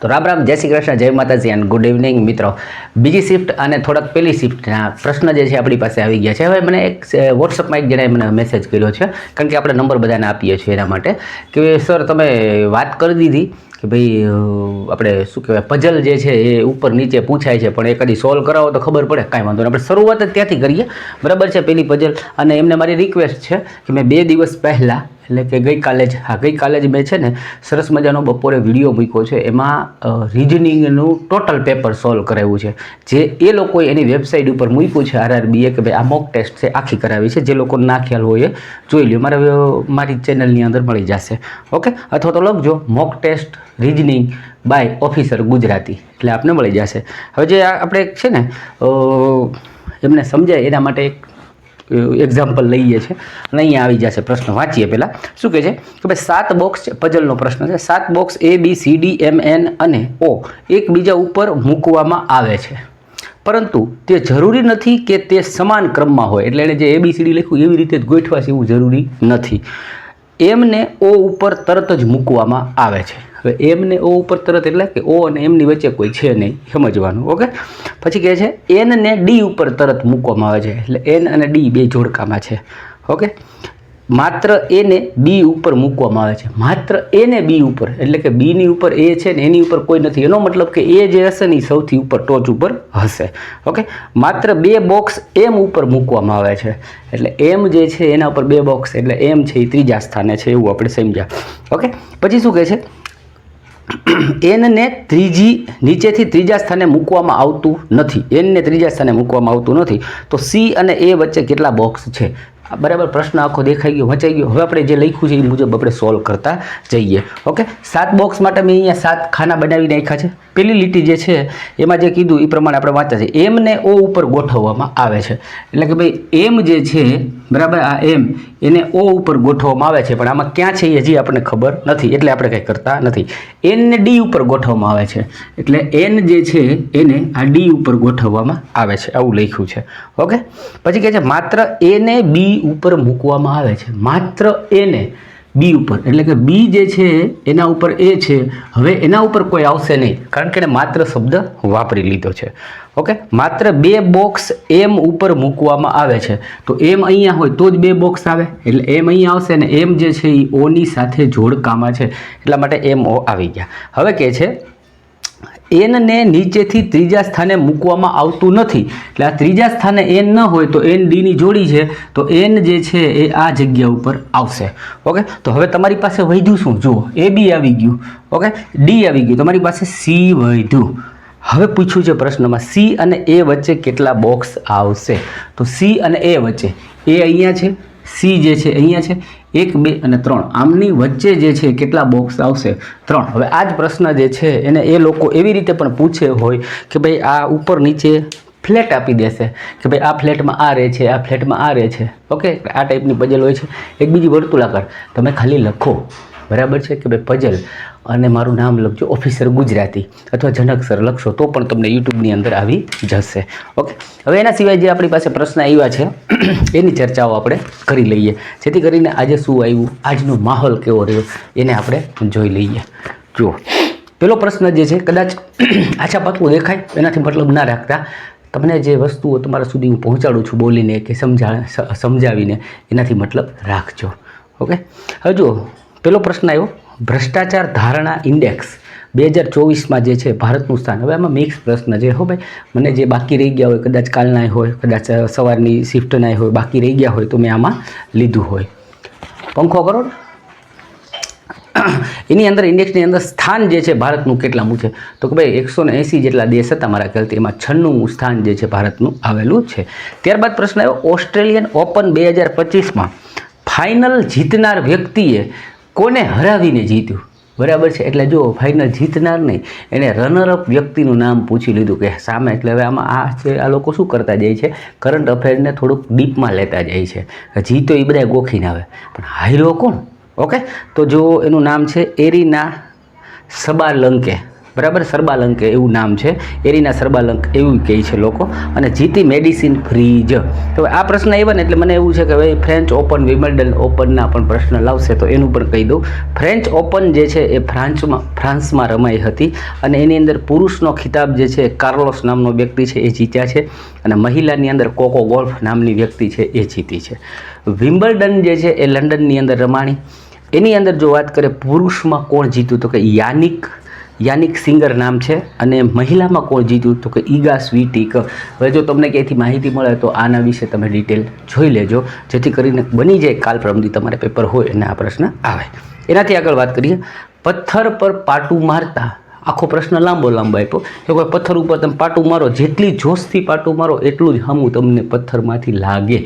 તો રામ રામ, જય શ્રી કૃષ્ણ, જય માતાજી એન્ડ ગુડ ઇવનિંગ મિત્રો. બીજી શિફ્ટ અને થોડાક પહેલી શિફ્ટના પ્રશ્ન જે છે આપણી પાસે આવી ગયા છે. હવે મને એક વોટ્સઅપમાં એક જણાએ મને મેસેજ કર્યો છે, કારણ કે આપણે નંબર બધાને આપીએ છીએ એના માટે, કે સર તમે વાત કરી દીધી કે ભાઈ આપણે શું કહેવાય પઝલ જે છે એ ઉપર નીચે પૂછાય છે, પણ એ કદી સોલ્વ કરાવો તો ખબર પડે. કાંઈ વાંધો નહીં, આપણે શરૂઆત જ ત્યાંથી કરીએ, બરાબર છે. પેલી પઝલ, અને એમને મારી રિક્વેસ્ટ છે કે મેં 2 દિવસ પહેલાં, એટલે કે ગઈકાલે જ મેં છે ને સરસ મજાનો બપોરે વિડીયો મૂક્યો છે. એમાં રિઝનિંગનું ટોટલ પેપર સોલ્વ કરાવ્યું છે, જે એ લોકોએ એની વેબસાઇટ ઉપર મૂક્યું છે RRBએ, કે ભાઈ આ મોક ટેસ્ટ છે, આખી કરાવી છે. જે લોકો ના ખ્યાલ હોય એ જોઈ લ્યો, મારી ચેનલની અંદર મળી જશે. ઓકે, અથવા તો લખજો mock test reasoning by officer Gujarati, એટલે આપને મળી જશે. હવે જે આપણે છે ને એમને સમજાય એના માટે એક એક્ઝામ્પલ લઈએ છીએ, અને અહીંયા આવી જશે પ્રશ્ન. વાંચીએ પહેલાં. શું કહે છે કે ભાઈ 7 બોક્સ છે, પઝલનો પ્રશ્ન છે. 7 બોક્સ ABCDMN અને O એકબીજા ઉપર મૂકવામાં આવે છે, પરંતુ તે જરૂરી નથી કે તે સમાન ક્રમમાં હોય. એટલે એણે જે ABCD લખ્યું એવી રીતે જ ગોઠવા છે એવું જરૂરી નથી. એમને O ઉપર તરત જ મૂકવામાં આવે છે. હવે એમને O ઉપર તરત એટલે કે O અને એમની વચ્ચે કોઈ છે નહીં, સમજવાનું. ઓકે, પછી કહે છે N ને D ઉપર તરત મૂકવામાં આવે છે, એટલે N અને D બે જોડકામાં છે. ઓકે, માત્ર A ને B ઉપર મૂકવામાં આવે છે. માત્ર A ને B ઉપર, એટલે કે B ની ઉપર A છે ને એની ઉપર કોઈ નથી. એનો મતલબ કે A જે હશે ને એ સૌથી ઉપર ટોચ ઉપર હશે. ઓકે, માત્ર 2 બોક્સ M ઉપર મૂકવામાં આવે છે, એટલે M જે છે એના ઉપર 2 બોક્સ, એટલે M છે એ ત્રીજા સ્થાને છે, એવું આપણે સમજ્યા. ઓકે, પછી શું કહે છે N ને નીચેથી ત્રીજા સ્થાને મૂકવામાં આવતું નથી. N ને ત્રીજા સ્થાને મૂકવામાં આવતું નથી, તો C અને A વચ્ચે કેટલા બોક્સ છે? બરાબર, પ્રશ્ન આખો દેખાઈ ગયો, વંચાઈ ગયો. હવે આપણે જે લખ્યું છે એ મુજબ આપણે સોલ્વ કરતા જઈએ. ઓકે, 7 બોક્સ માટે મેં અહીંયા 7 ખાના બનાવી નાખ્યા છે. પેલી લીટી જે છે એમાં જે કીધું એ પ્રમાણે આપણે વાંચ્યા છે. M ને O ઉપર ગોઠવવામાં આવે છે, એટલે કે ભાઈ M જે છે, બરાબર, આ M એને O ઉપર ગોઠવવામાં આવે છે, પણ આમાં ક્યાં છે એ હજી આપણને ખબર નથી, એટલે આપણે કંઈ કરતા નથી. N ને D ઉપર ગોઠવવામાં આવે છે, એટલે N જે છે એને આ D ઉપર ગોઠવવામાં આવે છે, આવું લખ્યું છે. ઓકે, પછી કહે છે માત્ર A ને B ઉપર મૂકવામાં આવે છે. માત્ર A ને B ઉપર, એટલે કે B જે છે એના ઉપર A છે. હવે એના ઉપર કોઈ આવશે નહીં, કારણ કે એને માત્ર શબ્દ વાપરી લીધો છે. ઓકે, માત્ર 2 બોક્સ M ઉપર મૂકવામાં આવે છે, તો M અહીંયા હોય તો જ 2 બોક્સ આવે, એટલે M અહીંયા આવશે, અને M જે છે એ O ની સાથે જોડકામાં છે, એટલા માટે MO આવી ગયા. હવે કહે છે N ને નીચેથી ત્રીજા સ્થાને મૂકવામાં આવતું નથી, એટલે આ ત્રીજા સ્થાને N ન હોય તો N D ની જોડી છે, તો N જે છે એ આ જગ્યા ઉપર આવશે. ઓકે, તો હવે તમારી પાસે વધ્યું શું? જુઓ, AB આવી ગયું, ઓકે, D આવી ગયું, તમારી પાસે C વધ્યું. હવે પૂછ્યું છે પ્રશ્નમાં C અને A વચ્ચે કેટલા બોક્સ આવશે? તો C અને A વચ્ચે A અહીંયા છે, C જે છે અહીંયા છે, 1 2 અને 3, આમની વચ્ચે જે છે કેટલા બોક્સ આવશે? 3. હવે આ જ પ્રશ્ન જે છે એને એ લોકો એવી રીતે પણ પૂછે હોય કે ભાઈ આ ઉપર નીચે ફ્લેટ આપી દેશે, કે ભાઈ આ ફ્લેટમાં આ રહે છે, આ ફ્લેટમાં આ રહે છે. ઓકે, આ ટાઈપની પઝલ હોય છે. એક બીજી વર્તુળાકાર, તમે ખાલી લખો, બરાબર છે, કે ભાઈ પઝલ અને મારું નામ લખજો ઓફિસર ગુજરાતી, અથવા જનક સર લખશો તો પણ તમને યુટ્યુબની અંદર આવી જશે. ઓકે, હવે એના સિવાય જે આપણી પાસે પ્રશ્ન આવ્યા છે એની ચર્ચાઓ આપણે કરી લઈએ, જેથી કરીને આજે શું આવ્યું, આજનો માહોલ કેવો રહ્યો એને આપણે જોઈ લઈએ. જુઓ, પેલો પ્રશ્ન જે છે, કદાચ આછા પાતળું દેખાય એનાથી મતલબ ના રાખતા, તમને જે વસ્તુઓ તમારા સુધી હું પહોંચાડું છું બોલીને કે સમજાવીને, એનાથી મતલબ રાખજો. ઓકે, હવે જુઓ, પેલો પ્રશ્ન આવ્યો, ભ્રષ્ટાચાર ધારણા ઇન્ડેક્સ 2024માં જે છે ભારતનું સ્થાન. હવે આમાં મિક્સ પ્રશ્ન છે. હો ભાઈ, મને જે બાકી રહી ગયા હોય, કદાચ કાલના હોય, કદાચ સવારની શિફ્ટના હોય, બાકી રહી ગયા હોય તો મેં આમાં લીધું હોય. પંખો કરો એની અંદર ઇન્ડેક્સની અંદર સ્થાન જે છે ભારતનું કેટલામું છે? તો કે ભાઈ 180 જેટલા દેશ હતા મારા ખ્યાલથી, એમાં 96મું સ્થાન જે છે ભારતનું આવેલું છે. ત્યારબાદ પ્રશ્ન આવ્યો, ઓસ્ટ્રેલિયન ઓપન 2025માં ફાઇનલ જીતનાર વ્યક્તિએ કોને હરાવીને જીત્યું? બરાબર છે, એટલે જો ફાઇનલ જીતનાર નહીં, એને રનરઅપ વ્યક્તિનું નામ પૂછી લીધું કે સામે. એટલે હવે આમાં આ છે, આ લોકો શું કરતા જાય છે, કરંટ અફેરને થોડુંક ડીપમાં લેતા જાય છે. જીતો એ બધા ગોખીને આવે, પણ હાર્યો કોણ? ઓકે, તો જો એનું નામ છે એરિના સબાલંકે. બરાબર, સર્બાલંક એવું નામ છે, એરીના સર્બાલંક એવું કહે છે લોકો. અને જીતી મેડિસિન ફ્રી જ. તો આ પ્રશ્ન આવ્યો ને એટલે મને એવું છે કે ભાઈ ફ્રેન્ચ ઓપન, વિમ્બલ્ડન ઓપનના પણ પ્રશ્ન લાવશે તો એનું પણ કહી દઉં. ફ્રેન્ચ ઓપન જે છે એ ફ્રાન્સમાં રમાઈ હતી અને એની અંદર પુરુષનો ખિતાબ જે છે કાર્લોસ નામનો વ્યક્તિ છે એ જીત્યા છે અને મહિલાની અંદર કોકો ગોલ્ફ નામની વ્યક્તિ છે એ જીતી છે. વિમ્બલ્ડન જે છે એ લંડનની અંદર રમાણી. એની અંદર જો વાત કરીએ પુરુષમાં કોણ જીત્યું તો કે યાનિક સિંગર નામ છે અને મહિલામાં કોણ જીત્યું તો કે ઈગા સ્વીટિક. હવે જો તમને ક્યાંયથી માહિતી મળે તો આના વિશે તમે ડિટેલ જોઈ લેજો, જેથી કરીને બની જાય કાલ પરમદી તમારે પેપર હોય અને આ પ્રશ્ન આવે. એનાથી આગળ વાત કરીએ, પથ્થર પર પાટું મારતા. આખો પ્રશ્ન લાંબો આપ્યો કે કોઈ પથ્થર ઉપર તમે પાટું મારો, જેટલી જોશથી પાટું મારો એટલું જ હમું તમને પથ્થરમાંથી લાગે.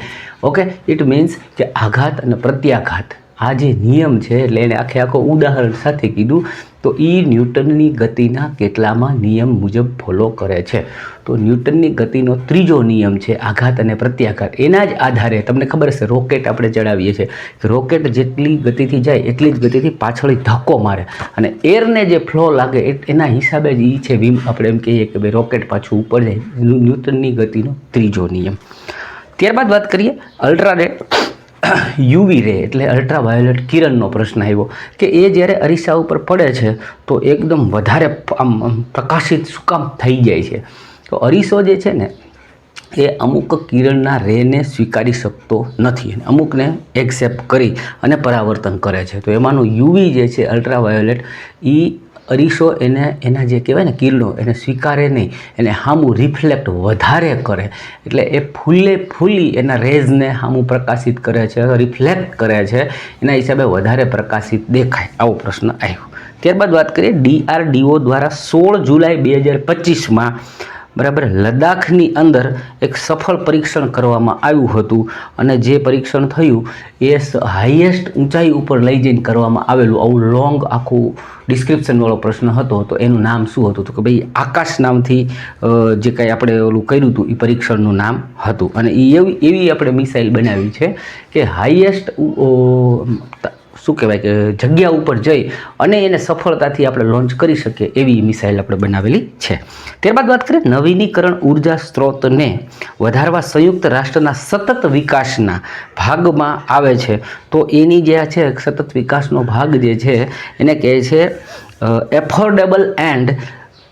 ઓકે, ઇટ મીન્સ કે આઘાત અને પ્રત્યાઘાત આ જે નિયમ છે એટલે એને આખો ઉદાહરણ સાથે કીધું. તો એ ન્યૂટનની ગતિના કેટલામાં નિયમ મુજબ ફોલો કરે છે? તો ન્યૂટનની ગતિનો ત્રીજો નિયમ છે આઘાત અને પ્રત્યાઘાત. એના જ આધારે તમને ખબર હશે રોકેટ આપણે ચડાવીએ છીએ કે રોકેટ જેટલી ગતિથી જાય એટલી જ ગતિથી પાછળ ધક્કો મારે અને એરને જે ફ્લો લાગે એના હિસાબે જ એ છે આપણે એમ કહીએ કે ભાઈ રોકેટ પાછું ઉપર જાય. ન્યૂટનની ગતિનો ત્રીજો નિયમ. ત્યારબાદ વાત કરીએ અલ્ટ્રારેડ યુવી રે એટલે અલ્ટ્રાવાયોલેટ કિરણનો પ્રશ્ન આવ્યો કે એ જ્યારે અરીસા ઉપર પડે છે તો એકદમ વધારે આમ પ્રકાશિત શું કામ થઈ જાય છે? તો અરીસો જે છે ને એ અમુક કિરણના રેને સ્વીકારી શકતો નથી, અમુકને એક્સેપ્ટ કરી અને પરાવર્તન કરે છે. તો એમાંનું યુવી જે છે અલ્ટ્રાવાયોલેટ એ અરીસો એના જે કહેવાય ને કિરણો એને સ્વીકારે નહીં, એને સામું રિફ્લેક્ટ વધારે કરે એટલે એ ફૂલી એના રેઝને સામું પ્રકાશિત કરે છે, રિફ્લેક્ટ કરે છે, એના હિસાબે વધારે પ્રકાશિત દેખાય. આવો પ્રશ્ન આવ્યો. ત્યારબાદ વાત કરીએ DRDO દ્વારા 16 જુલાઈ 2025માં બરાબર લદ્દાખની અંદર એક સફળ પરીક્ષણ કરવામાં આવ્યું હતું અને જે પરીક્ષણ થયું એ હાઈએસ્ટ ઊંચાઈ ઉપર લઈ જઈને કરવામાં આવેલું. આવું લોંગ આખું ડિસ્ક્રિપ્શનવાળો પ્રશ્ન હતો. તો એનું નામ શું હતું? તો કે ભાઈ આકાશ નામથી જે કાંઈ આપણે ઓલું કર્યું હતું એ પરીક્ષણનું નામ હતું અને એ એવી આપણે મિસાઇલ બનાવી છે કે હાઈએસ્ટ શું કહેવાય કે જગ્યા ઉપર જઈ અને એને સફળતાથી આપણે લોન્ચ કરી શકીએ એવી મિસાઇલ આપણે બનાવેલી છે. ત્યારબાદ વાત કરીએ નવીનીકરણ ઉર્જા સ્ત્રોતને વધારવા સંયુક્ત રાષ્ટ્રના સતત વિકાસના ભાગમાં આવે છે. તો એની જે છે સતત વિકાસનો ભાગ જે છે એને કહે છે એફોર્ડેબલ એન્ડ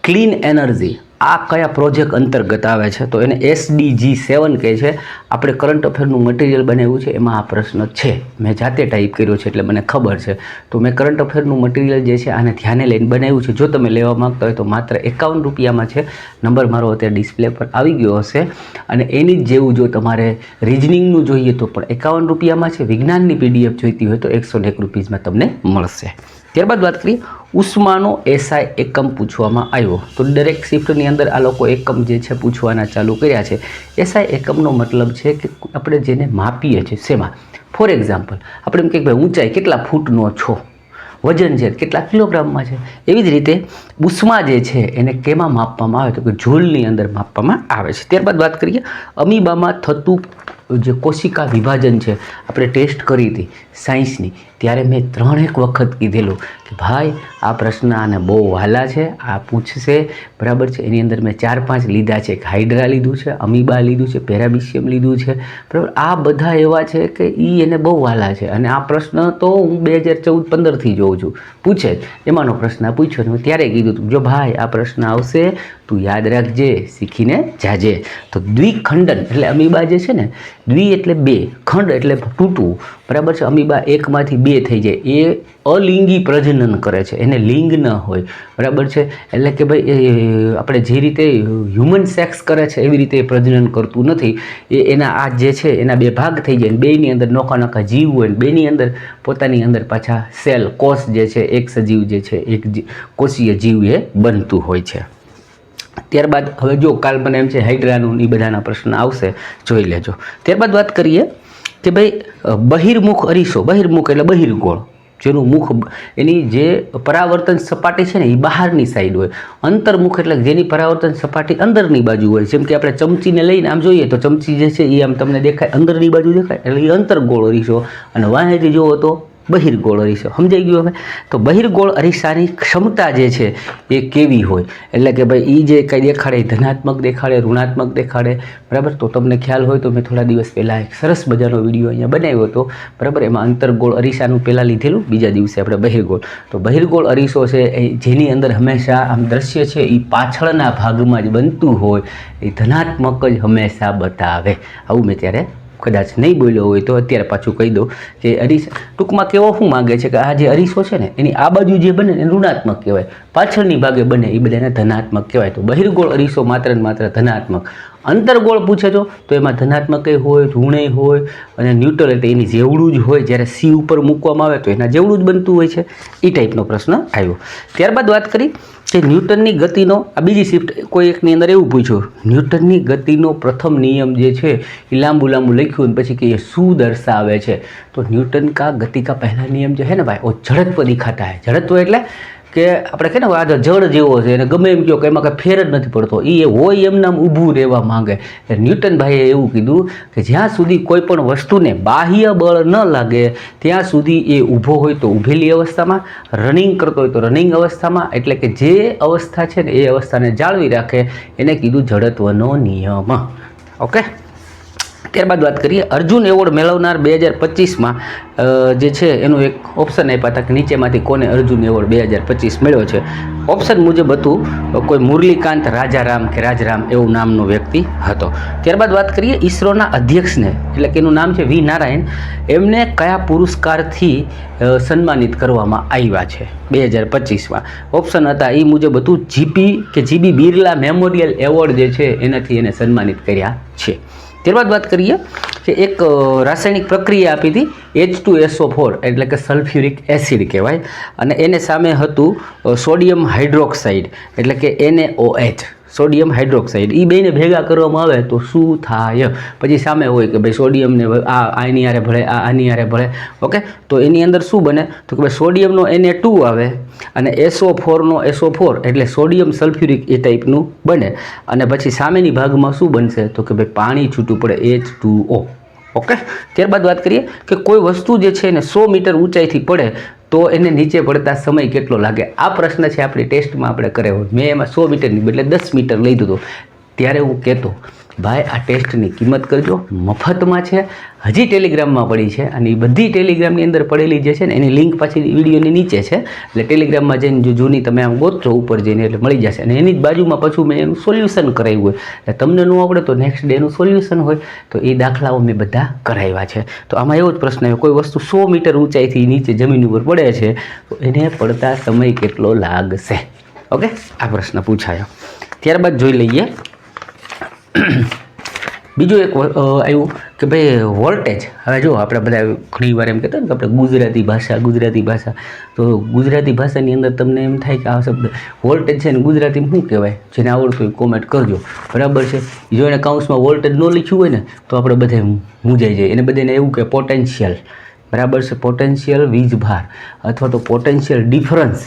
ક્લીન એનર્જી. આ કયા પ્રોજેક્ટ અંતર્ગત આવે છે? તો એને SDG 7 કહે છે. આપણે કરંટ અફેરનું મટીરિયલ બનાવ્યું છે એમાં આ પ્રશ્ન છે. મેં જાતે ટાઈપ કર્યો છે એટલે મને ખબર છે. તો મેં કરંટ અફેરનું મટીરિયલ જે છે આને ધ્યાને લઈને બનાવ્યું છે. જો તમે લેવા માગતા હોય તો માત્ર 51 રૂપિયામાં છે. નંબર મારો અત્યારે ડિસ્પ્લે પર આવી ગયો હશે અને એની જ જેવું જો તમારે રિઝનિંગનું જોઈએ તો પણ 51 રૂપિયામાં છે. વિજ્ઞાનની PDF જોઈતી હોય તો 101 રૂપીસમાં તમને મળશે. ત્યારબાદ વાત કરીએ ઉષ્માનો SI એકમ પૂછવામાં આવ્યો. તો દરેક શિફ્ટની અંદર આ લોકો એકમ જે છે પૂછવાના ચાલુ કર્યા છે. SI એકમનો મતલબ છે કે આપણે જેને માપીએ છીએ શેમાં. ફોર એક્ઝામ્પલ આપણે એમ કહીએ ભાઈ ઊંચાઈ કેટલા ફૂટનો છો, વજન છે કેટલા કિલોગ્રામમાં છે. એવી જ રીતે ઉષ્મા જે છે એને કેમાં માપવામાં આવે તો કે જૂલની અંદર માપવામાં આવે છે. ત્યારબાદ વાત કરીએ અમીબામાં થતું જે કોશિકા વિભાજન છે આપણે ટેસ્ટ કરી હતી સાયન્સની ત્યારે મેં 3 વખત કીધેલું કે ભાઈ આ પ્રશ્ન આને બહુ વહાલા છે, આ પૂછશે બરાબર છે. એની અંદર મેં 4-5 લીધા છે. હાઇડ્રા લીધું છે, અમીબા લીધું છે, પેરાબિશિયમ લીધું છે બરાબર. આ બધા એવા છે કે એ એને બહુ વહાલા છે અને આ પ્રશ્ન તો હું 2014-15થી જોઉં છું પૂછે જ. એમાંનો પ્રશ્ન પૂછ્યો ને ત્યારે કીધું હતું જો ભાઈ આ પ્રશ્ન આવશે તું યાદ રાખજે, શીખીને જાજે. તો દ્વિખંડન એટલે અમીબા જે છે ને, દ્વિ એટલે 2, ખંડ એટલે તૂટવું બરાબર છે. અમીબા એકમાંથી 2 થઈ જાય એ અલિંગી પ્રજનન કરે છે, એને લિંગ ન હોય બરાબર છે. એટલે કે ભાઈ આપણે જે રીતે હ્યુમન સેક્સ કરે છે એવી રીતે પ્રજનન કરતું નથી. એના આ જે છે એના 2 ભાગ થઈ જાય, બેની અંદર નોખા જીવ હોય, બેની અંદર પોતાની અંદર પાછા સેલ કોષ જે છે એક સજીવ જે છે એક કોષીય જીવ એ બનતું હોય છે. ત્યારબાદ હવે જો કાલ મને એમ છે હાઇડ્રાનું એ બધાના પ્રશ્ન આવશે, જોઈ લેજો. ત્યારબાદ વાત કરીએ કે ભાઈ બહિર્મુખ અરીસો, બહિર્મુખ એટલે બહિર્ગોળ, જેનું મુખ એની જે પરાવર્તન સપાટી છે ને એ બહારની સાઈડ હોય. અંતર્મુખ એટલે જેની પરાવર્તન સપાટી અંદરની બાજુ હોય. જેમ કે આપણે ચમચીને લઈને આમ જોઈએ તો ચમચી જે છે એ આમ તમને દેખાય અંદરની બાજુ દેખાય એટલે એ અંતર્ગોળ અરીસો અને વાંહેથી જુઓ તો બહિર્ગોળ અરીસો. સમજાઈ ગયું હવે? તો બહિર્ગોળ અરીસાની ક્ષમતા જે છે એ કેવી હોય, એટલે કે ભાઈ એ જે કંઈ દેખાડે ધનાત્મક દેખાડે, ઋણાત્મક દેખાડે, બરાબર. તો તમને ખ્યાલ હોય તો મેં થોડા દિવસ પહેલાં એક સરસ મજાનો વિડીયો અહીંયા બનાવ્યો હતો, બરાબર. એમાં અંતરગોળ અરીસાનું પહેલાં લીધેલું, બીજા દિવસે આપણે બહિર્ગોળ. તો બહિર્ગોળ અરીસો છે એ જેની અંદર હંમેશા આમ દ્રશ્ય છે એ પાછળના ભાગમાં જ બનતું હોય, એ ધનાત્મક જ હંમેશા બતાવે. આવું મેં ત્યારે કદાચ નહીં બોલ્યો હોય તો અત્યારે પાછું કહી દઉં કે અરીસા ટૂંકમાં કેવો શું માગે છે કે આ જે અરીસો છે ને એની આ બાજુ જે બને એને ઋણાત્મક કહેવાય, પાછળની ભાગે બને એ બધાને ધનાત્મક કહેવાય. તો બહિર્ગોળ અરીસો માત્ર ને માત્ર ધનાત્મક. અંતરગોળ પૂછે તો એમાં ધનાત્મક હોય, ઋણેય હોય અને ન્યુટ્રલ એટલે એની જેવડું જ હોય. જ્યારે સી ઉપર મૂકવામાં આવે તો એના જેવડું જ બનતું હોય છે. એ ટાઈપનો પ્રશ્ન આવ્યો. ત્યારબાદ વાત કરી કે ન્યૂટનની ગતિનો, આ બીજી શિફ્ટ કોઈ એકની અંદર એવું પૂછ્યું, ન્યૂટનની ગતિનો પ્રથમ નિયમ જે છે એ લાંબુ લખ્યું પછી કે એ શું દર્શાવે છે. તો ન્યૂટન કા ગતિ કા પહેલા નિયમ जो है ना भाई वो जड़त्व दिखाता है. जड़त्व એટલે કે આપણે કહે ને આ જળ જેવો છે અને ગમે એમ કહો કે એમાં કંઈ ફેર જ નથી પડતો, એ હોય એમ નામ ઊભું રહેવા માંગે. ન્યૂટન ભાઈએ એવું કીધું કે જ્યાં સુધી કોઈ પણ વસ્તુને બાહ્ય બળ ન લાગે ત્યાં સુધી એ ઊભો હોય તો ઊભેલી અવસ્થામાં, રનિંગ કરતો હોય તો રનિંગ અવસ્થામાં, એટલે કે જે અવસ્થા છે ને એ અવસ્થાને જાળવી રાખે એને કીધું જડત્વનો નિયમ. ઓકે. ત્યારબાદ વાત કરીએ અર્જુન એવોર્ડ મેળવનાર 2025માં જે છે એનું એક ઓપ્શન આપ્યા હતા કે નીચેમાંથી કોને અર્જુન એવોર્ડ 2025 મળ્યો છે. ઓપ્શન મુજબ હતું કોઈ મુરલીકાંત રાજારામ કે રાજરામ એવું નામનો વ્યક્તિ હતો. ત્યારબાદ વાત કરીએ ઈસરોના અધ્યક્ષને, એટલે કે એનું નામ છે વી નારાયણ, એમને કયા પુરસ્કારથી સન્માનિત કરવામાં આવ્યા છે 2025માં? ઓપ્શન હતા એ મુજબ હતું જીબી બિરલા મેમોરિયલ એવોર્ડ જે છે એનાથી એને સન્માનિત કર્યા છે. ત્યારબાદ વાત કરીએ કે એક રાસાયણિક પ્રક્રિયા આપી હતી H2SO4 એટલે કે સલ્ફ્યુરિક એસિડ કહેવાય, અને એને સામે હતું સોડિયમ હાઇડ્રોક્સાઇડ એટલે કે NaOH, સોડિયમ હાઇડ્રોક્સાઇડ. એ બેને ભેગા કરવામાં આવે તો શું થાય? પછી સામે હોય કે ભાઈ સોડિયમને આ આની હારે ભળે, આ આની હારે ભળે. ઓકે. તો એની અંદર શું બને તો કે ભાઈ સોડિયમનો Na2 આવે અને SO4નો SO4 એટલે સોડિયમ સલ્ફ્યુરિક એ ટાઈપનું બને, અને પછી સામેની ભાગમાં શું બનશે તો કે ભાઈ પાણી છૂટું પડે H2O. ઓકે. ત્યારબાદ વાત કરીએ કે કોઈ વસ્તુ જે છે એને 100 મીટર ઊંચાઈથી પડે તો એને નીચે પડતા સમય કેટલો લાગે? આ પ્રશ્ન છે આપણી ટેસ્ટમાં આપણે કર્યો. મેં એમાં 100 મીટરની બદલે 10 મીટર લઈ દીધું. ત્યારે હું કહેતો ભાઈ આ ટેસ્ટની કિંમત કરજો, મફતમાં છે, હજી ટેલિગ્રામમાં પડી છે, અને એ બધી ટેલિગ્રામની અંદર પડેલી જે છે ને એની લિંક પાછી વિડીયોની નીચે છે. એટલે ટેલિગ્રામમાં જઈને જો જૂની તમે આમ ગોતશો ઉપર જઈને એટલે મળી જશે. અને એની જ બાજુમાં પાછું મેં એનું સોલ્યુશન કરાવ્યું હોય, એટલે તમને ન આવડે તો નેક્સ્ટ ડેનું સોલ્યુશન હોય તો એ દાખલાઓ મેં બધા કરાવ્યા છે. તો આમાં એવો જ પ્રશ્ન આવ્યો, કોઈ વસ્તુ 100 મીટર ઊંચાઈથી નીચે જમીન ઉપર પડે છે તો એને પડતા સમય કેટલો લાગશે? ઓકે. આ પ્રશ્ન પૂછાયો. ત્યારબાદ જોઈ લઈએ બીજું એક આવ્યું કે ભાઈ વોલ્ટેજ. હવે જો આપણે બધા ઘણી વાર એમ કહેતા ને કે આપણે ગુજરાતી ભાષા, તો ગુજરાતી ભાષાની અંદર તમને એમ થાય કે આ શબ્દ વોલ્ટેજ છે ને ગુજરાતીમાં શું કહેવાય? જેને આવડતું હોય કોમેન્ટ કરજો, બરાબર છે. જો એને કાઉન્સમાં વોલ્ટેજ ન લખ્યું હોય ને તો આપણે બધે મૂંઝાઈ જાય. એને બધાને એવું કે પોટેન્શિયલ, બરાબર છે, પોટેન્શિયલ વીજભાર અથવા તો પોટેન્શિયલ ડિફરન્સ.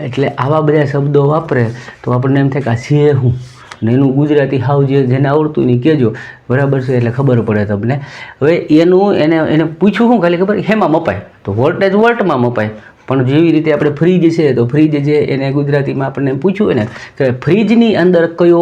એટલે આવા બધા શબ્દો વાપરે તો આપણને એમ થાય કે આ છે શું, ને એનું ગુજરાતી હાવ જેને આવડતું નહીં કહેજો, બરાબર છે, એટલે ખબર પડે તમને. હવે એને પૂછ્યું શું ખાલી ખબર હેમાં મપાય? તો વોલ્ટેજ વોલ્ટમાં મપાય. પણ જેવી રીતે આપણે ફ્રીજ છે તો ફ્રીજ જે એને ગુજરાતીમાં આપણને પૂછ્યું હોય ને કે ફ્રીજની અંદર કયો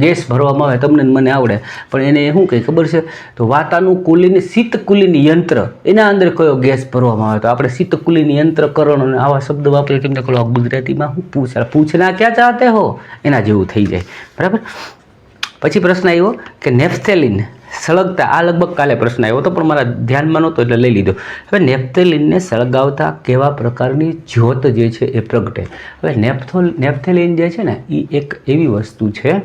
ગેસ ભરવામાં આવે, તમને મને આવડે પણ એને શું કહે ખબર છે? તો વાતાનુકૂલિત શીતકુલીન યંત્ર, એના અંદર કયો ગેસ ભરવામાં આવે તો આપણે શીતકુલીન યંત્રકરણ અને આવા શબ્દ વાપરીએ. તમને કહો ગુજરાતીમાં શું પૂછના ક્યાં ચાહતે હો, એના જેવું થઈ જાય, બરાબર. પછી પ્રશ્ન આવ્યો કે નેફ્થેલિન સળગતા, આ લગભગ કાલે પ્રશ્ન આવ્યો હતો પણ મારા ધ્યાનમાં નહોતો એટલે લઈ લીધો. હવે નેફ્થેલિનને સળગાવતા કેવા પ્રકારની જ્યોત જે છે એ પ્રગટે? હવે નેફ્થેલિન જે છે ને એ એક એવી વસ્તુ છે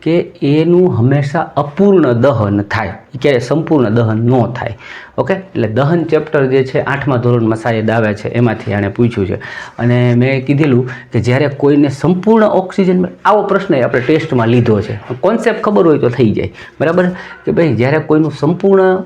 કે એનું હંમેશા અપૂર્ણ દહન થાય, એ ક્યારેય સંપૂર્ણ દહન ન થાય. ઓકે. એટલે દહન ચેપ્ટર જે છે 8મા ધોરણમાં સાહેબ આવે છે એમાંથી આણે પૂછ્યું છે, અને મેં કીધેલું કે જ્યારે કોઈને સંપૂર્ણ ઓક્સિજન, આવો પ્રશ્ન આપણે ટેસ્ટમાં લીધો છે, કોન્સેપ્ટ ખબર હોય તો થઈ જાય, બરાબર. કે ભાઈ જ્યારે કોઈનું સંપૂર્ણ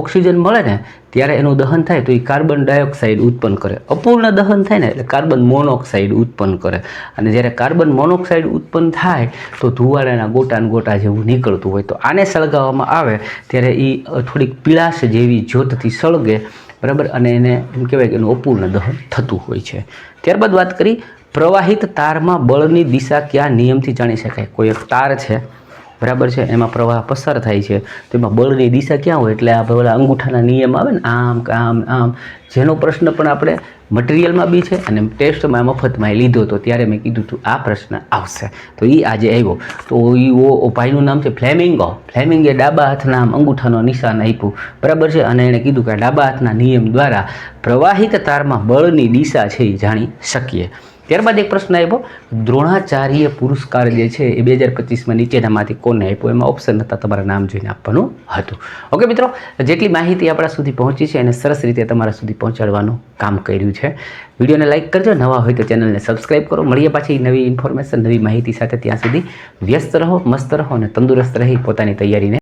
ઓક્સિજન મળે ને ત્યારે એનું દહન થાય તો એ કાર્બન ડાયોક્સાઇડ ઉત્પન્ન કરે. અપૂર્ણ દહન થાય ને એટલે કાર્બન મોનોક્સાઇડ ઉત્પન્ન કરે, અને જ્યારે કાર્બન મોનોક્સાઇડ ઉત્પન્ન થાય તો ધુવાડાના ગોટા જેવું નીકળતું હોય. તો આને સળગાવવામાં આવે ત્યારે એ થોડીક પીળાશ જેવી જ્યોતથી સળગે, બરાબર, અને એને એમ કહેવાય કે એનું અપૂર્ણ દહન થતું હોય છે. ત્યારબાદ વાત કરી પ્રવાહિત તારમાં બળની દિશા કયા નિયમથી જાણી શકાય. કોઈ એક તાર છે, બરાબર છે, એમાં પ્રવાહ પસાર થાય છે તો એમાં બળની દિશા ક્યાં હોય, એટલે આ પેલા અંગૂઠાના નિયમ આવે ને, આમ કે આમ આમ, જેનો પ્રશ્ન પણ આપણે મટીરિયલમાં બી છે અને ટેસ્ટમાં મફતમાં લીધો હતો ત્યારે મેં કીધું હતું આ પ્રશ્ન આવશે, તો એ આજે આવ્યો. તો એ ભાઈનું નામ છે ફ્લેમિંગો. ફ્લેમિંગે ડાબા હાથના આમ અંગૂઠાનો નિશાન આપ્યું, બરાબર છે, અને એણે કીધું કે ડાબા હાથના નિયમ દ્વારા પ્રવાહિત તારમાં બળની દિશા છે એ જાણી શકીએ. ત્યારબાદ એક પ્રશ્ન આવ્યો, દ્રોણાચાર્ય પુરસ્કાર જે છે એ 2025માં નીચેનામાંથી કોને આપ્યો. એમાં ઓપ્શન હતા, તમારા નામ જોઈને આપવાનું હતું. ઓકે મિત્રો, જેટલી માહિતી આપણા સુધી પહોંચી છે એને સરસ રીતે તમારા સુધી પહોંચાડવાનું કામ કર્યું છે. વિડીયોને લાઇક કરજો, નવા હોય તો ચેનલને સબસ્ક્રાઈબ કરો. મળીએ પાછી નવી ઇન્ફોર્મેશન, નવી માહિતી સાથે. ત્યાં સુધી વ્યસ્ત રહો, મસ્ત રહો અને તંદુરસ્ત રહી પોતાની તૈયારીને